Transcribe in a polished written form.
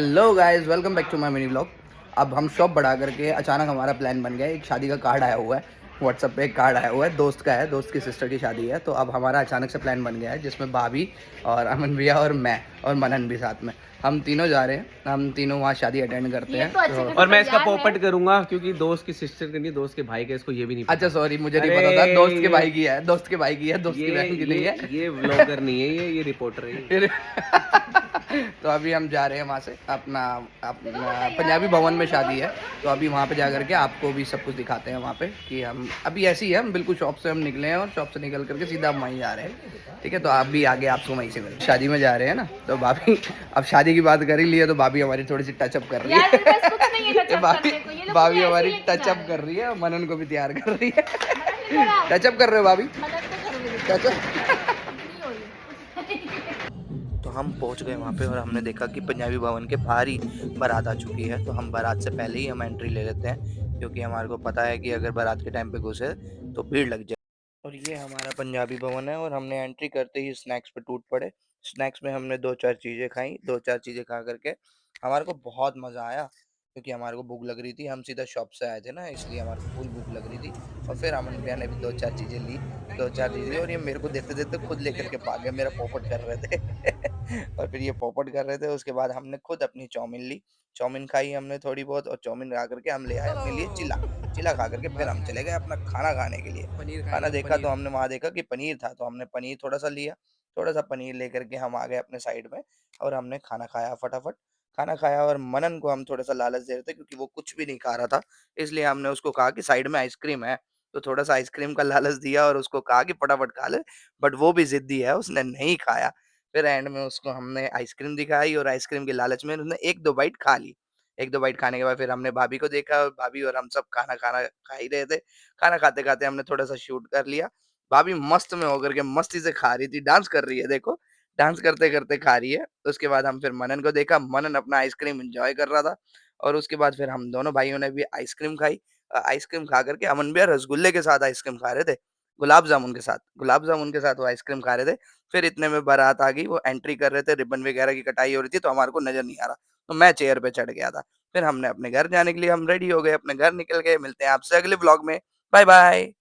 Hello guys, welcome back to my mini blog. अब हम shop बढ़ा करके अचानक हमारा प्लान बन गया है। एक शादी का कार्ड आया हुआ है व्हाट्सएप पे, एक कार्ड आया हुआ है, दोस्त का है, दोस्त की सिस्टर की शादी है। तो अब हमारा अचानक से प्लान बन गया है जिसमें भाभी और अमन भैया और मैं और मनन भी साथ में, हम तीनों जा रहे हैं। हम तीनों वहाँ शादी अटेंड करते हैं और मैं इसका पोपट करूंगा क्योंकि दोस्त की सिस्टर की नहीं, दोस्त के भाई का, इसको ये भी नहीं पता। अच्छा सॉरी, मुझे नहीं अरे पता था। दोस्त के भाई की है, दोस्त के भाई की है, दोस्त की ये बहन की नहीं है। ये व्लॉगर नहीं है, ये रिपोर्टर है फिर तो अभी हम जा रहे हैं वहाँ से अपना अपना पंजाबी भवन में शादी है। तो अभी वहाँ पे जा करके आपको भी सब कुछ दिखाते हैं वहाँ पे कि हम अभी ऐसे ही है। हम बिल्कुल शॉप से हम निकले हैं और शॉप से निकल करके सीधा हम वहीं जा रहे हैं। ठीक है, तो आप भी आगे आपको वहीं से मिले। शादी में जा रहे हैं ना, तो भाभी अब शादी की बात कर ही ली है तो भाभी हमारी थोड़ी सी टचअप कर रही है। भाभी हमारी टचअप कर रही है, मनन को भी तैयार कर रही है। टचअप कर रहे हो भाभी? टचअप। तो हम पहुंच गए वहाँ पे और हमने देखा कि पंजाबी भवन के बाहर ही बारात आ चुकी है। तो हम बारात से पहले ही हम एंट्री ले लेते हैं क्योंकि हमारे को पता है कि अगर बारात के टाइम पे घुसे तो भीड़ लग जाए। और ये हमारा पंजाबी भवन है और हमने एंट्री करते ही स्नैक्स पे टूट पड़े। स्नैक्स में हमने दो चार चीज़ें खाई, दो चार चीज़ें खा करके हमारे को बहुत मज़ा आया क्योंकि हमारे को भूख लग रही थी। हम सीधा शॉप से आए थे ना, इसलिए हमारे को फुल भूख लग रही थी। और फिर अमन भैया ने भी दो चार चीज़ें ली, दो चार चीज़ें, और ये मेरे को देते देते खुद लेकर के भाग गए, मेरा पोपट कर रहे थे। और फिर ये पोपट कर रहे थे। उसके बाद हमने खुद अपनी चाउमीन ली, चाउमीन खाई हमने थोड़ी बहुत, और चाउमीन खा करके हम ले आए अपने लिए चिल्ला। चिल्ला खा करके फिर हम चले गए अपना खाना खाने के लिए। खाना देखा तो हमने वहाँ देखा कि पनीर था, तो हमने पनीर थोड़ा सा लिया, थोड़ा सा पनीर लेकर के हम आ गए अपने साइड में और हमने खाना खाया फटाफट। खाना खाया और मनन को हम थोड़ा सा लालच दे रहे थे क्योंकि वो कुछ भी नहीं खा रहा था, इसलिए हमने उसको कहा कि साइड में आइसक्रीम है। तो थोड़ा सा आइसक्रीम का लालच दिया और उसको कहा कि फटाफट खा ले, बट वो भी जिद्दी है, उसने नहीं खाया। फिर एंड में उसको हमने आइसक्रीम दिखाई और आइसक्रीम के लालच में उसने एक दो बाइट खा ली। एक दो बाइट खाने के बाद फिर हमने भाभी को देखा और भाभी और हम सब खाना खाना खा ही रहे थे। खाना खाते-खाते हमने थोड़ा-सा शूट कर लिया। भाभी मस्त में होकर के मस्ती से खा रही थी, डांस कर रही है देखो, डांस करते-करते खा रही है। उसके बाद हम फिर मनन को देखा, मनन अपना आइसक्रीम एन्जॉय कर रहा था और उसके बाद फिर हम दोनों भाइयों ने भी आइसक्रीम खाई। आइसक्रीम खा कर के अमन भैया रसगुल्ले के साथ आइसक्रीम खा रहे थे, गुलाब जामुन के साथ वो आइसक्रीम खा रहे थे। फिर इतने में बारात आ गई, वो एंट्री कर रहे थे, रिबन वगैरह की कटाई हो रही थी, तो हमारे को नज़र नहीं आ रहा, तो मैं चेयर पे चढ़ गया था। फिर हमने अपने घर जाने के लिए हम रेडी हो गए, अपने घर निकल गए। मिलते हैं आपसे अगले व्लॉग में। Bye bye.